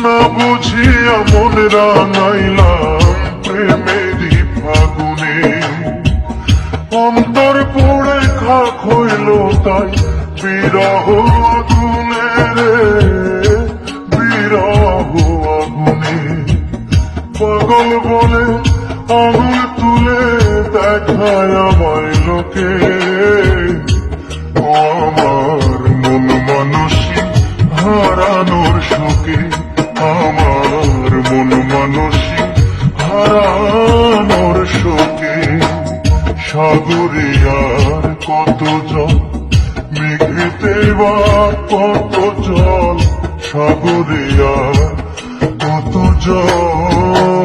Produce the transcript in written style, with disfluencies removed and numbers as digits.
না বুঝিয়া মন রাঙাইলাম প্রেমেরই ফাগুনে, অন্তর পুড়ে খাক হইল তাই বিরহ আগুনে রে, বিরহ আগুনে। পাগল বলে আঙুল তুলে দেখায় আমায় লোকে, আমার মন মানসী হারানোর শোকে, আমার মন মানসী হারানোর শোকে। সাগরে আর কত জল, মেঘেতে বা কত জল, সাগরে আর কত জল।